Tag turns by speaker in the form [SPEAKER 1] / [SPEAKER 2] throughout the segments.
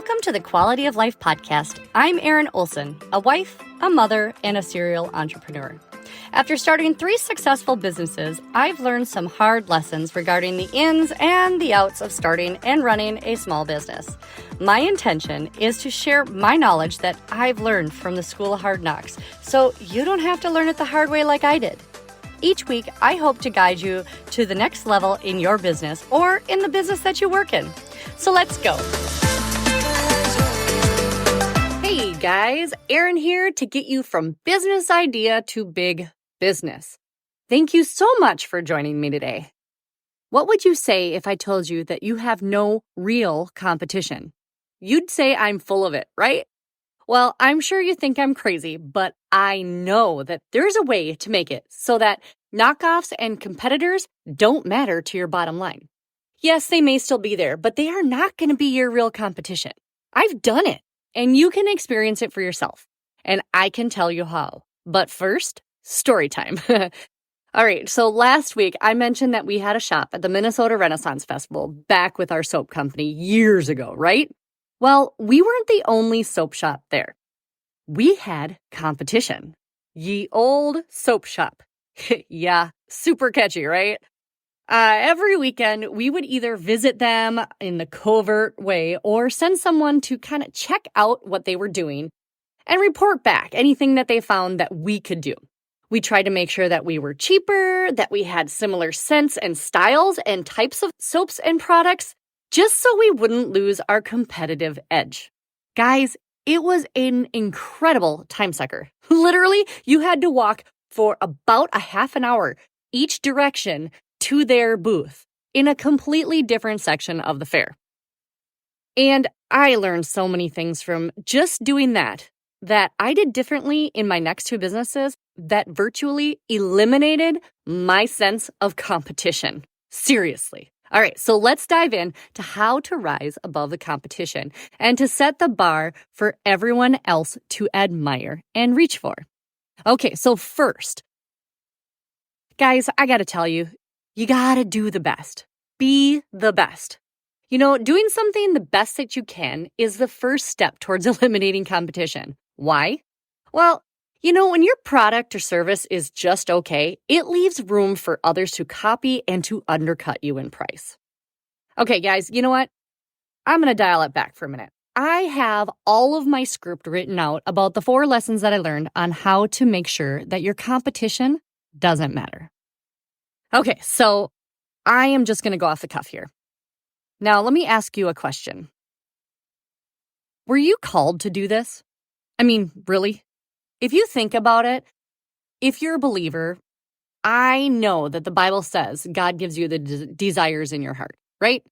[SPEAKER 1] Welcome to the Quality of Life podcast. I'm Erin Olson, a wife, a mother, and a serial entrepreneur. After starting 3 successful businesses, I've learned some hard lessons regarding the ins and the outs of starting and running a small business. My intention is to share my knowledge that I've learned from the School of Hard Knocks, so you don't have to learn it the hard way like I did. Each week, I hope to guide you to the next level in your business or in the business that you work in. So let's go. Hey guys, Erin here to get you from business idea to big business. Thank you so much for joining me today. What would you say if I told you that you have no real competition? You'd say I'm full of it, right? Well, I'm sure you think I'm crazy, but I know that there's a way to make it so that knockoffs and competitors don't matter to your bottom line. Yes, they may still be there, but they are not going to be your real competition. I've done it, and you can experience it for yourself, and I can tell you how. But first, story time. All right, so last week I mentioned that we had a shop at the Minnesota Renaissance Festival back with our soap company years ago, right? Well, we weren't the only soap shop there. We had competition. Ye old soap shop. Yeah, super catchy, right? Every weekend, we would either visit them in the covert way or send someone to kind of check out what they were doing and report back anything that they found that we could do. We tried to make sure that we were cheaper, that we had similar scents and styles and types of soaps and products, just so we wouldn't lose our competitive edge. Guys, it was an incredible time sucker. Literally, you had to walk for about a half an hour each direction to their booth in a completely different section of the fair. And I learned so many things from just doing that I did differently in my next 2 businesses that virtually eliminated my sense of competition. Seriously. All right, so let's dive in to how to rise above the competition and to set the bar for everyone else to admire and reach for. Okay, so first, guys, I gotta tell you, you gotta do the best. Be the best. You know, doing something the best that you can is the first step towards eliminating competition. Why? Well, you know, when your product or service is just okay, it leaves room for others to copy and to undercut you in price. Okay, guys, you know what? I'm going to dial it back for a minute. I have all of my script written out about the 4 lessons that I learned on how to make sure that your competition doesn't matter. Okay, so I am just going to go off the cuff here. Now, let me ask you a question. Were you called to do this? I mean, really? If you think about it, if you're a believer, I know that the Bible says God gives you the desires in your heart, right?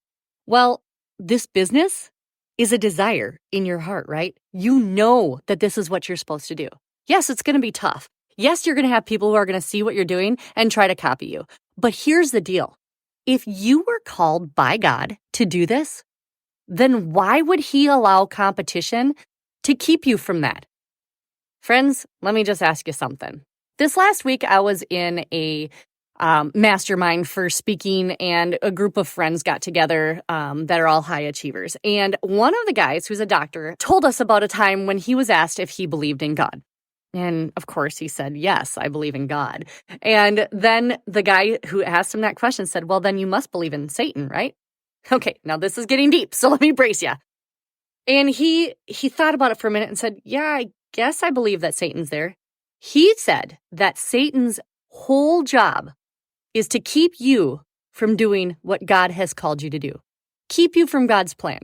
[SPEAKER 1] Well, this business is a desire in your heart, right? You know that this is what you're supposed to do. Yes, it's going to be tough. Yes, you're going to have people who are going to see what you're doing and try to copy you. But here's the deal. If you were called by God to do this, then why would He allow competition to keep you from that? Friends, let me just ask you something. This last week, I was in a mastermind for speaking, and a group of friends got together that are all high achievers. And one of the guys, who's a doctor, told us about a time when he was asked if he believed in God. And of course, he said, yes, I believe in God. And then the guy who asked him that question said, well, then you must believe in Satan, right? Okay, now this is getting deep, so let me brace you. And he thought about it for a minute and said, yeah, I guess I believe that Satan's there. He said that Satan's whole job is to keep you from doing what God has called you to do. Keep you from God's plan.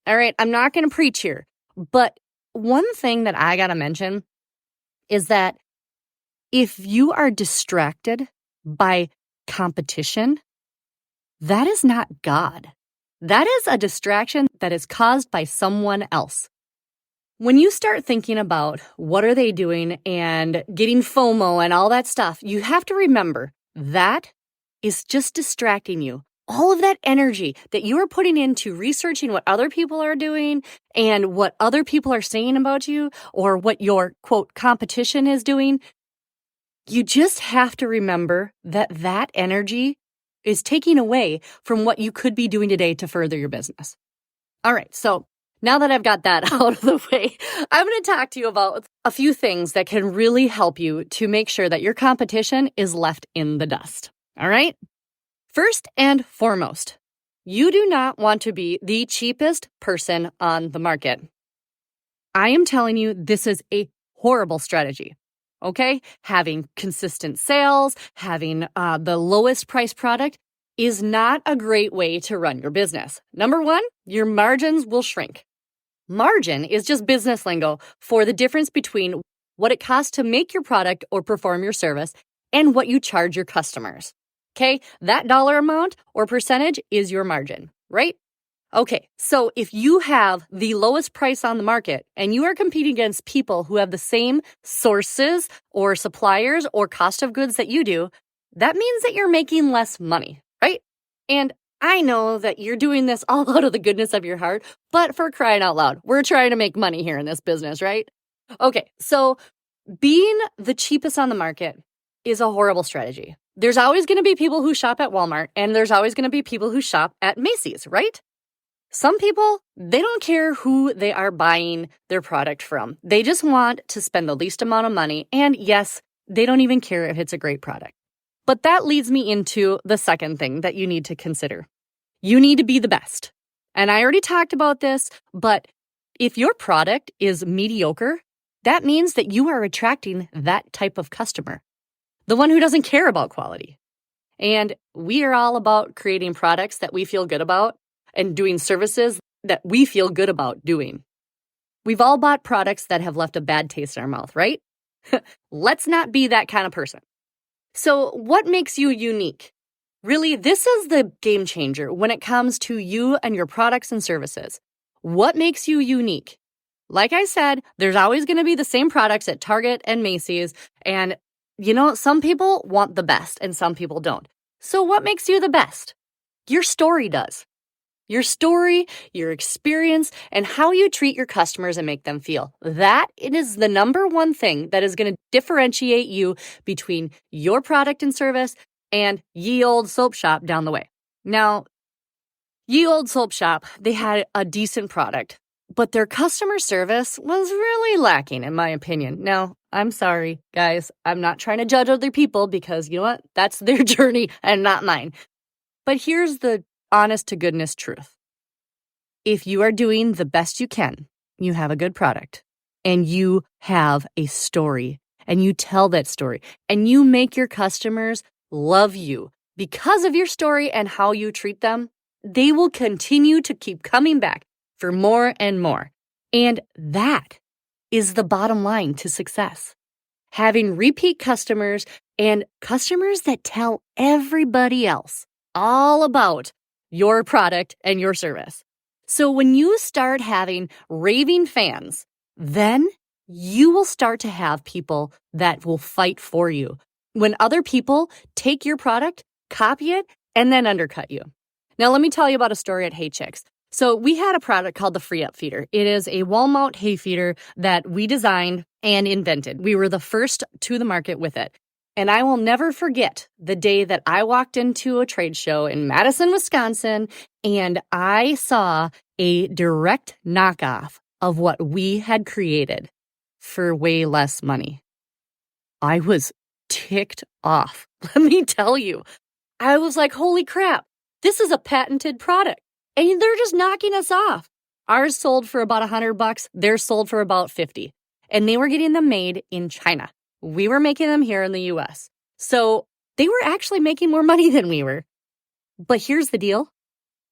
[SPEAKER 1] All right, I'm not going to preach here, but one thing that I got to mention is that if you are distracted by competition, that is not God. That is a distraction that is caused by someone else. When you start thinking about what are they doing and getting FOMO and all that stuff, you have to remember that is just distracting you. All of that energy that you are putting into researching what other people are doing and what other people are saying about you or what your, quote, competition is doing, you just have to remember that that energy is taking away from what you could be doing today to further your business. All right, so Now that I've got that out of the way, I'm going to talk to you about a few things that can really help you to make sure that your competition is left in the dust. All right? First and foremost, you do not want to be the cheapest person on the market. I am telling you, this is a horrible strategy. Okay? Having consistent sales, having the lowest price product is not a great way to run your business. Number one, your margins will shrink. Margin is just business lingo for the difference between what it costs to make your product or perform your service and what you charge your customers. Okay? That dollar amount or percentage is your margin, right? Okay, so if you have the lowest price on the market and you are competing against people who have the same sources or suppliers or cost of goods that you do, that means that you're making less money, right? And I know that you're doing this all out of the goodness of your heart, but for crying out loud, we're trying to make money here in this business, right? Okay, so being the cheapest on the market is a horrible strategy. There's always going to be people who shop at Walmart, and there's always going to be people who shop at Macy's, right? Some people, they don't care who they are buying their product from. They just want to spend the least amount of money. And yes, they don't even care if it's a great product. But that leads me into the second thing that you need to consider. You need to be the best. And I already talked about this, but if your product is mediocre, that means that you are attracting that type of customer, the one who doesn't care about quality. And we are all about creating products that we feel good about and doing services that we feel good about doing. We've all bought products that have left a bad taste in our mouth, right? Let's not be that kind of person. So what makes you unique? Really, this is the game changer when it comes to you and your products and services. What makes you unique? Like I said, there's always going to be the same products at Target and Macy's. And, some people want the best and some people don't. So what makes you the best? Your story does. Your story, your experience, and how you treat your customers and make them feel. That is the number one thing that is going to differentiate you between your product and service and ye old soap shop down the way. Now, ye old soap shop, they had a decent product, but their customer service was really lacking, in my opinion. Now, I'm sorry, guys. I'm not trying to judge other people because, you know what? That's their journey and not mine. But here's the honest to goodness truth. If you are doing the best you can, you have a good product and you have a story and you tell that story and you make your customers love you because of your story and how you treat them, they will continue to keep coming back for more and more. And that is the bottom line to success. Having repeat customers and customers that tell everybody else all about your product and your service. So when you start having raving fans, then you will start to have people that will fight for you. When other people take your product, copy it, and then undercut you. Now, let me tell you about a story at Hay Chicks. So we had a product called the Free Up Feeder. It is a wall mount hay feeder that we designed and invented. We were the first to the market with it. And I will never forget the day that I walked into a trade show in Madison, Wisconsin, and I saw a direct knockoff of what we had created for way less money. I was ticked off. Let me tell you. I was like, holy crap, this is a patented product. And they're just knocking us off. Ours sold for about $100. Theirs sold for about $50. And they were getting them made in China. We were making them here in the US. So they were actually making more money than we were. But here's the deal.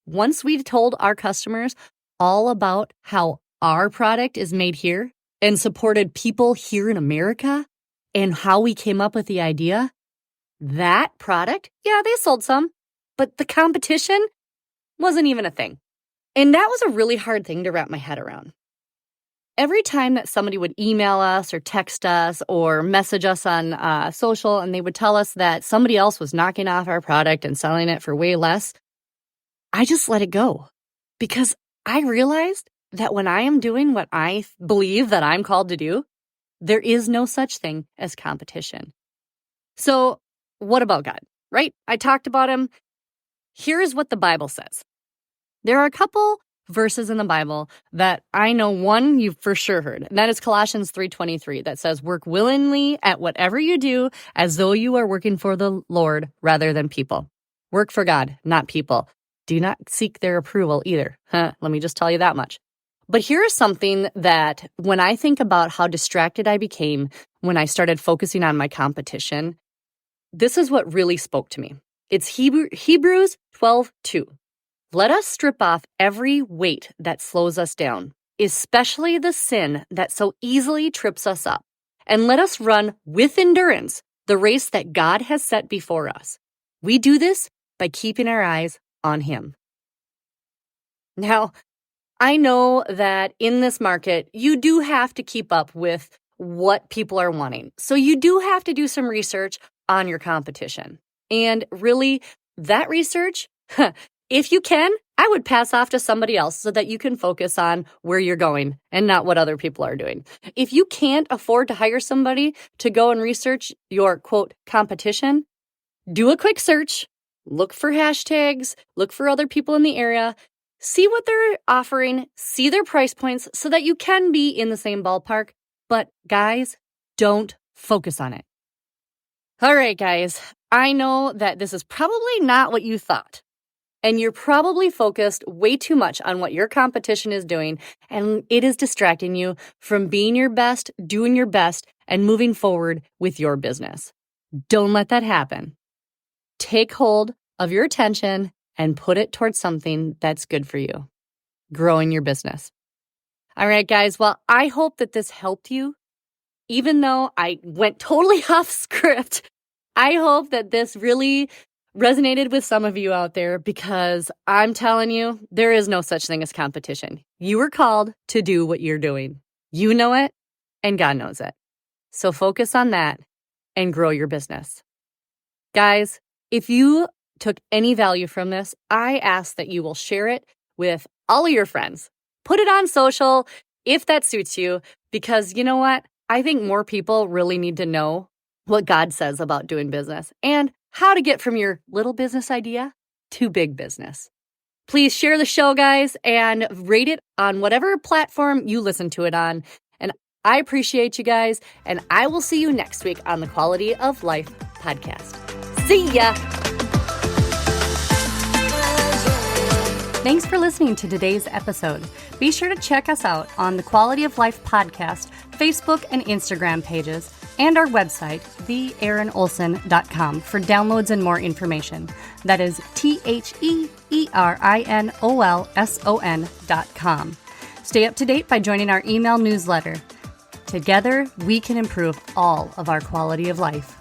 [SPEAKER 1] Once we told our customers all about how our product is made here and supported people here in America and how we came up with the idea, that product, yeah, they sold some, but the competition wasn't even a thing. And that was a really hard thing to wrap my head around. Every time that somebody would email us or text us or message us on social and they would tell us that somebody else was knocking off our product and selling it for way less, I just let it go because I realized that when I am doing what I believe that I'm called to do, there is no such thing as competition. So what about God, right? I talked about him. Here is what the Bible says. There are a couple verses in the Bible that I know one you've for sure heard, and that is Colossians 3:23 that says, work willingly at whatever you do as though you are working for the Lord rather than people. Work for God, not people. Do not seek their approval either. Let me just tell you that much. But here's something that when I think about how distracted I became when I started focusing on my competition, this is what really spoke to me. It's Hebrews 12:2. Let us strip off every weight that slows us down, especially the sin that so easily trips us up, and let us run with endurance the race that God has set before us. We do this by keeping our eyes on Him. Now, I know that in this market, you do have to keep up with what people are wanting. So you do have to do some research on your competition. And really, that research, if you can, I would pass off to somebody else so that you can focus on where you're going and not what other people are doing. If you can't afford to hire somebody to go and research your, quote, competition, do a quick search, look for hashtags, look for other people in the area, see what they're offering, see their price points so that you can be in the same ballpark. But guys, don't focus on it. All right, guys, I know that this is probably not what you thought. And you're probably focused way too much on what your competition is doing, and it is distracting you from being your best, doing your best, and moving forward with your business. Don't let that happen. Take hold of your attention and put it towards something that's good for you, growing your business. All right, guys, well, I hope that this helped you. Even though I went totally off script, I hope that this really resonated with some of you out there because I'm telling you, there is no such thing as competition. You were called to do what you're doing. You know it, and God knows it. So focus on that and grow your business. Guys, if you took any value from this, I ask that you will share it with all of your friends. Put it on social if that suits you, because you know what? I think more people really need to know what God says about doing business and how to get from your little business idea to big business. Please share the show, guys, and rate it on whatever platform you listen to it on. And I appreciate you guys, and I will see you next week on the Quality of Life podcast. See ya! Thanks for listening to today's episode. Be sure to check us out on the Quality of Life podcast, Facebook and Instagram pages, and our website, theerinolson.com, for downloads and more information. That is TheErinolson.com. Stay up to date by joining our email newsletter. Together, we can improve all of our quality of life.